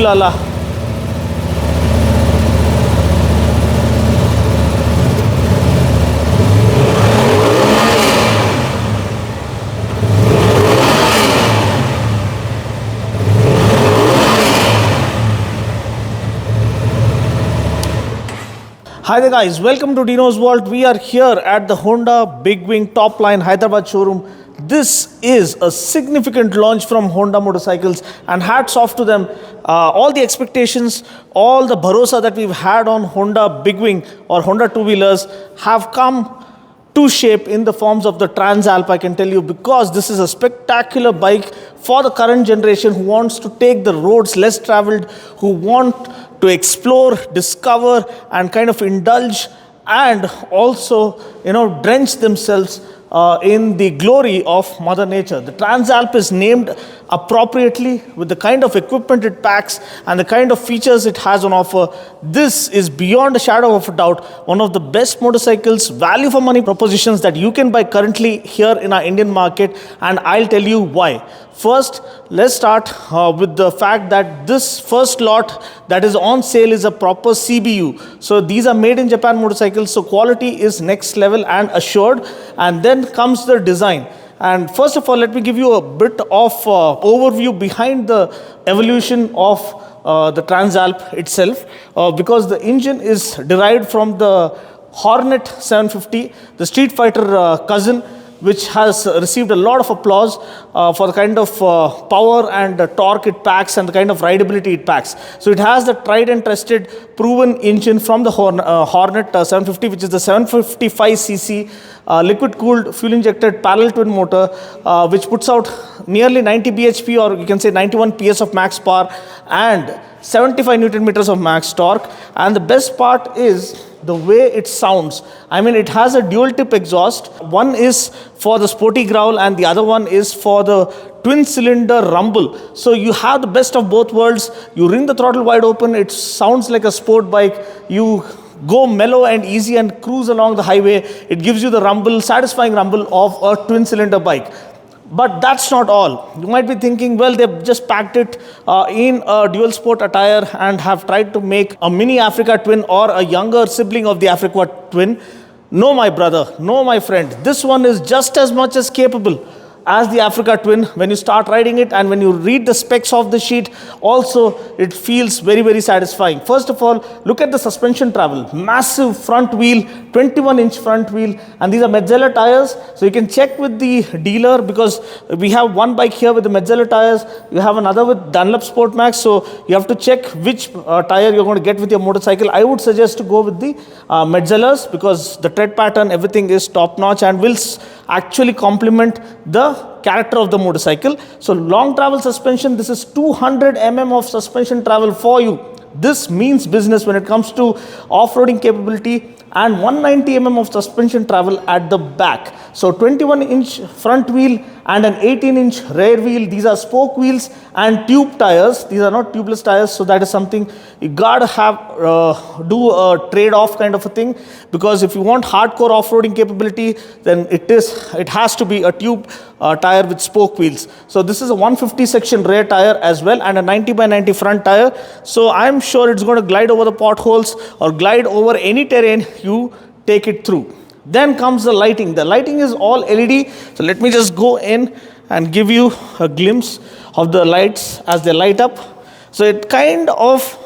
la la. Hi there guys, welcome to Dino's World. We are here at the Honda Bigwing top line Hyderabad showroom. This is a significant launch from Honda Motorcycles, and hats off to them. All the expectations, all the bharosa that we've had on Honda Bigwing or Honda two-wheelers have come to shape in the forms of the Transalp, I can tell you, because this is a spectacular bike for the current generation who wants to take the roads less traveled, who want to explore, discover, and kind of indulge and also, drench themselves in the glory of Mother Nature. The Transalp is named appropriately with the kind of equipment it packs and the kind of features it has on offer. This is beyond a shadow of a doubt one of the best motorcycles, value for money propositions that you can buy currently here in our Indian market, and I'll tell you why. First, let's start with the fact that this first lot that is on sale is a proper CBU. So these are made in Japan motorcycles, so quality is next level and assured. And then comes the design. And first of all, let me give you a bit of overview behind the evolution of the Transalp itself, because the engine is derived from the Hornet 750, the Street Fighter cousin, which has received a lot of applause for the kind of power and torque it packs and the kind of rideability it packs. So it has the tried and tested proven engine from the Hornet 750, which is the 755cc liquid cooled fuel injected parallel twin motor, which puts out nearly 90 bhp, or you can say 91 ps of max power and 75 newton meters of max torque. And the best part is the way it sounds. I mean, it has a dual tip exhaust. One is for the sporty growl and the other one is for the twin cylinder rumble. So you have the best of both worlds. You ring the throttle wide open, it sounds like a sport bike. You go mellow and easy and cruise along the highway. It gives you the rumble, satisfying rumble of a twin cylinder bike. But that's not all. You might be thinking, well, they've just packed it in a dual sport attire and have tried to make a mini Africa twin or a younger sibling of the Africa twin. No, my brother, no, my friend. This one is just as much as capable as the Africa twin when you start riding it, and when you read the specs of the sheet, also it feels very, very satisfying. First of all, look at the suspension travel. Massive front wheel, 21-inch front wheel, and these are Metzeler tires. So you can check with the dealer, because we have one bike here with the Metzeler tires, you have another with Dunlop Sport Max, so you have to check which tire you're going to get with your motorcycle. I would suggest to go with the Metzelers, because the tread pattern, everything is top notch and will actually complement the character of the motorcycle. So long travel suspension, this is 200 mm of suspension travel for you. This means business when it comes to off-roading capability, and 190 mm of suspension travel at the back. So 21-inch front wheel and an 18-inch rear wheel. These are spoke wheels and tube tires. These are not tubeless tires, so that is something you gotta have do a trade-off kind of a thing, because if you want hardcore off-roading capability, then it has to be a tube tire with spoke wheels. So this is a 150 section rear tire as well, and a 90 by 90 front tire. So I'm sure it's going to glide over the potholes or glide over any terrain you take it through. Then comes the lighting. The lighting is all LED. So let me just go in and give you a glimpse of the lights as they light up. So it kind of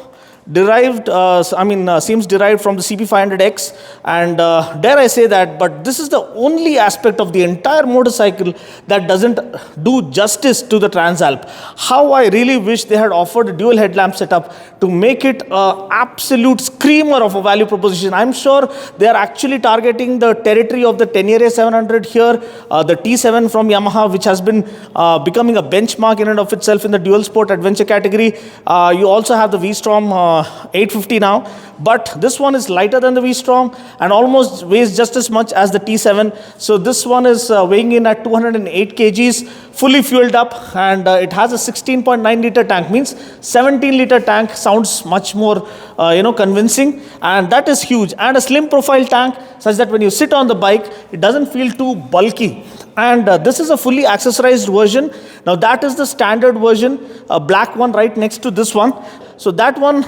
seems derived from the CP500X, and dare I say that, but this is the only aspect of the entire motorcycle that doesn't do justice to the Transalp. How I really wish they had offered a dual headlamp setup to make it an absolute screamer of a value proposition. I'm sure they are actually targeting the territory of the Tenere 700 here, the T7 from Yamaha, which has been becoming a benchmark in and of itself in the dual sport adventure category. You also have the V-Strom 850 now, but this one is lighter than the V-Strom and almost weighs just as much as the T7. So this one is weighing in at 208 kgs, fully fueled up, and it has a 16.9 liter tank. Means 17 liter tank sounds much more convincing, and that is huge. And a slim profile tank such that when you sit on the bike, it doesn't feel too bulky. And this is a fully accessorized version. Now that is the standard version, a black one right next to this one. So that one,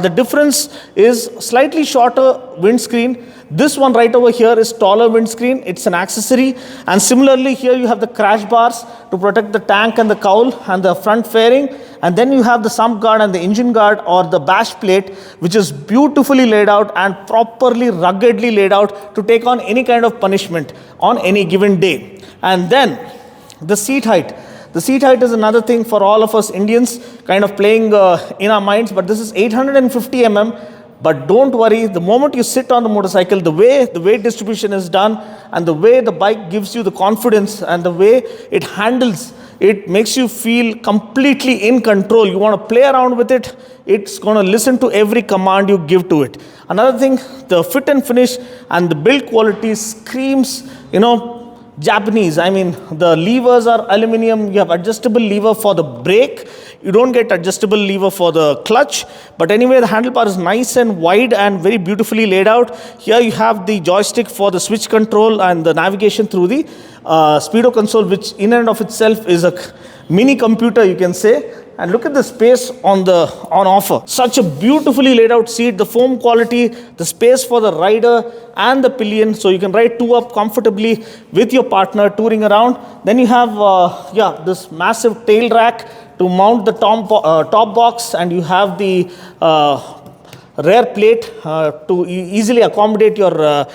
the difference is slightly shorter windscreen. This one right over here is taller windscreen. It's an accessory. And similarly here you have the crash bars to protect the tank and the cowl and the front fairing. And then you have the sump guard and the engine guard or the bash plate, which is beautifully laid out and properly ruggedly laid out to take on any kind of punishment on any given day. And then the seat height. The seat height is another thing for all of us Indians kind of playing in our minds, but this is 850 mm. But don't worry, the moment you sit on the motorcycle, the way the weight distribution is done and the way the bike gives you the confidence and the way it handles, it makes you feel completely in control. You want to play around with it, it's going to listen to every command you give to it. Another thing, the fit and finish and the build quality screams, Japanese. I mean, the levers are aluminum. You have adjustable lever for the brake. You don't get adjustable lever for the clutch. But anyway, the handlebar is nice and wide and very beautifully laid out. Here you have the joystick for the switch control and the navigation through the speedo console, which in and of itself is a mini computer, you can say. And look at the space on offer. Such a beautifully laid out seat, the foam quality, the space for the rider and the pillion, so you can ride two up comfortably with your partner touring around. Then you have this massive tail rack to mount the top box, and you have the rear plate to easily accommodate your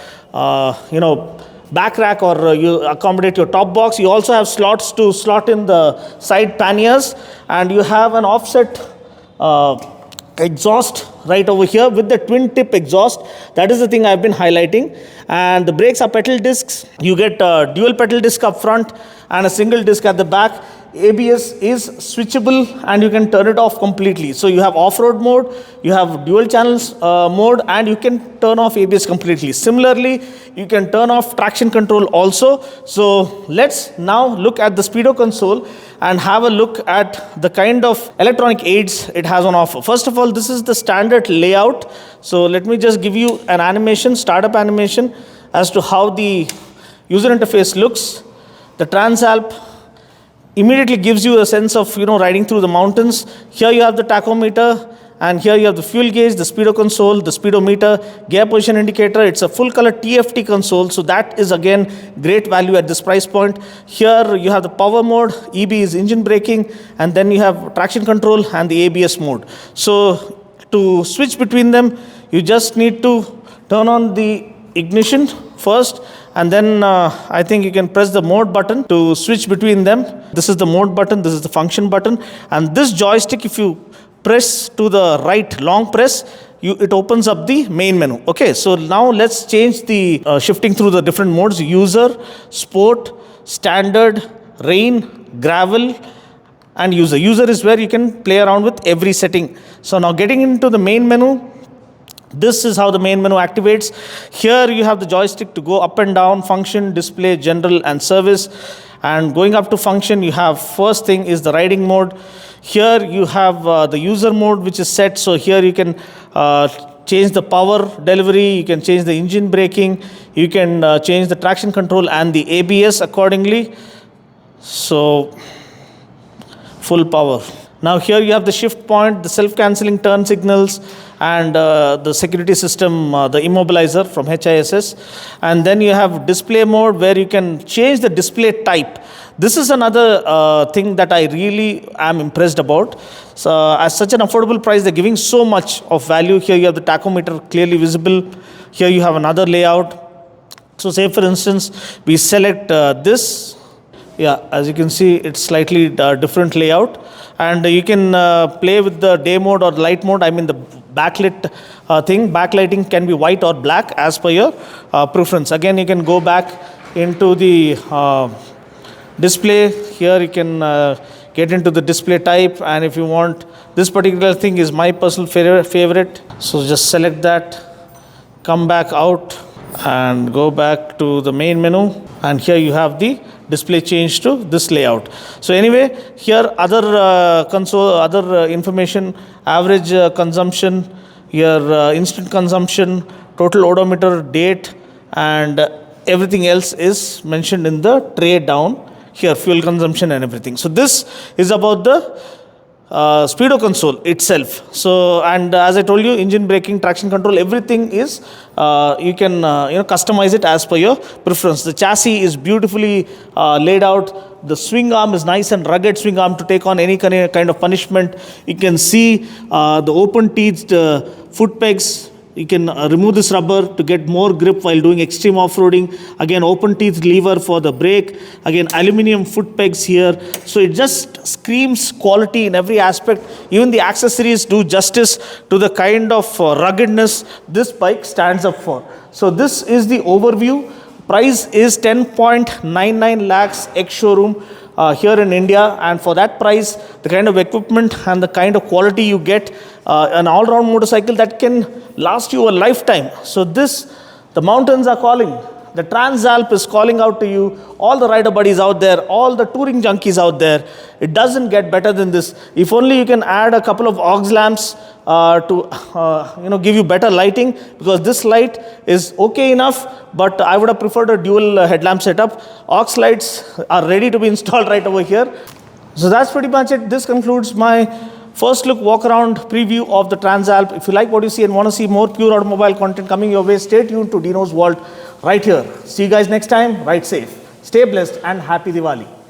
back rack, or you accommodate your top box. You also have slots to slot in the side panniers, and you have an offset exhaust right over here with the twin tip exhaust. That is the thing I've been highlighting. And the brakes are pedal discs. You get a dual pedal disc up front and a single disc at the back. ABS is switchable and you can turn it off completely. So you have off-road mode, you have dual channels mode, and you can turn off ABS completely. Similarly, you can turn off traction control also. So let's now look at the speedo console and have a look at the kind of electronic aids it has on offer. First of all, this is the standard layout. So let me just give you an animation, startup animation, as to how the user interface looks. The Transalp immediately gives you a sense of riding through the mountains. Here you have the tachometer, and here you have the fuel gauge, the speedo console, the speedometer, gear position indicator. It's a full color TFT console, so that is again great value at this price point. Here you have the power mode, EB is engine braking, and then you have traction control and the ABS mode. So to switch between them, you just need to turn on the ignition first, and then I think you can press the mode button to switch between them. This is the mode button, this is the function button, and this joystick, if you press to the right, long press, it opens up the main menu. Okay, so now let's change the shifting through the different modes: user, sport, standard, rain, gravel, and user. User is where you can play around with every setting. So now getting into the main menu, this is how the main menu activates. Here you have the joystick to go up and down, function, display, general, and service. And going up to function, you have first thing is the riding mode. Here you have the user mode, which is set. So here you can change the power delivery, you can change the engine braking, you can change the traction control and the ABS accordingly. So full power. Now here you have the shift point, the self-cancelling turn signals, and the security system, the immobilizer from HISS. And then you have display mode, where you can change the display type. This is another thing that I really am impressed about. So at such an affordable price, they're giving so much of value. Here you have the tachometer clearly visible. Here you have another layout. So say for instance, we select this. Yeah, as you can see, it's slightly different layout. And you can play with the day mode or light mode. I mean the backlit thing. Backlighting can be white or black as per your preference. Again, you can go back into the display. Here you can get into the display type, and if you want, this particular thing is my personal favorite. So just select that, come back out, and go back to the main menu. And here you have the display change to this layout. So anyway, here other console, other information, average consumption, your instant consumption, total odometer, date, and everything else is mentioned in the tray down here, fuel consumption and everything. So this is about the speedo console itself. So, and as I told you, engine braking, traction control, everything is you can customize it as per your preference. The chassis is beautifully laid out. The swing arm is nice and rugged swing arm to take on any kind of punishment. You can see the open teethed foot pegs. You can remove this rubber to get more grip while doing extreme off-roading. Again, open teeth lever for the brake. Again, aluminium foot pegs here. So it just screams quality in every aspect. Even the accessories do justice to the kind of ruggedness this bike stands up for. So this is the overview. Price is 10.99 lakhs ex-showroom. Here in India, and for that price, the kind of equipment and the kind of quality you get, an all-round motorcycle that can last you a lifetime. So the mountains are calling. The Transalp is calling out to you. All the rider buddies out there, all the touring junkies out there. It doesn't get better than this. If only you can add a couple of aux lamps to give you better lighting, because this light is okay enough, but I would have preferred a dual headlamp setup. Aux lights are ready to be installed right over here. So that's pretty much it. This concludes my first look walk around preview of the Transalp. If you like what you see and want to see more pure automobile content coming your way, stay tuned to Dino's Vault right here. See you guys next time. Ride safe, stay blessed, and happy Diwali.